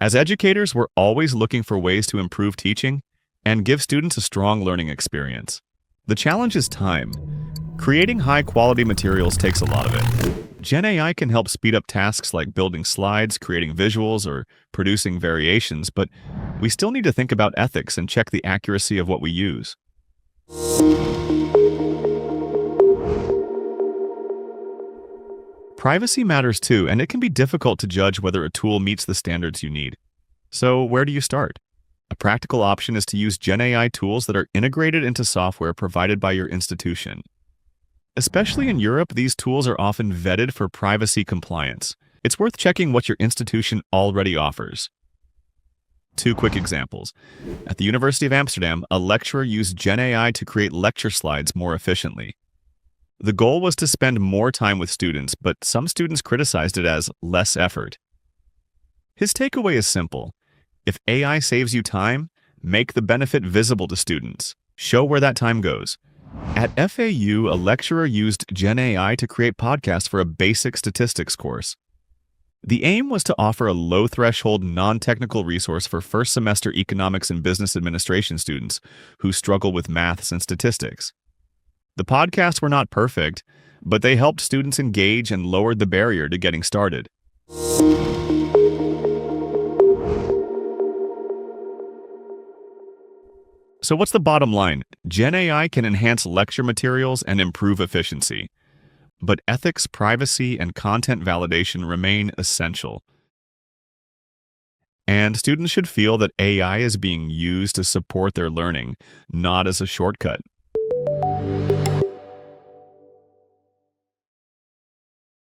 As educators, we're always looking for ways to improve teaching and give students a strong learning experience. The challenge is time. Creating high-quality materials takes a lot of it. GenAI can help speed up tasks like building slides, creating visuals, or producing variations, but we still need to think about ethics and check the accuracy of what we use. Privacy matters too, and it can be difficult to judge whether a tool meets the standards you need. So, where do you start? A practical option is to use GenAI tools that are integrated into software provided by your institution. Especially in Europe, these tools are often vetted for privacy compliance. It's worth checking what your institution already offers. Two quick examples. At the University of Amsterdam, a lecturer used GenAI to create lecture slides more efficiently. The goal was to spend more time with students, but some students criticized it as less effort. His takeaway is simple. If AI saves you time, make the benefit visible to students. Show where that time goes. At FAU, a lecturer used GenAI to create podcasts for a basic statistics course. The aim was to offer a low-threshold, non-technical resource for first-semester economics and business administration students who struggle with maths and statistics. The podcasts were not perfect, but they helped students engage and lowered the barrier to getting started. So what's the bottom line? GenAI can enhance lecture materials and improve efficiency. But ethics, privacy, and content validation remain essential. And students should feel that AI is being used to support their learning, not as a shortcut.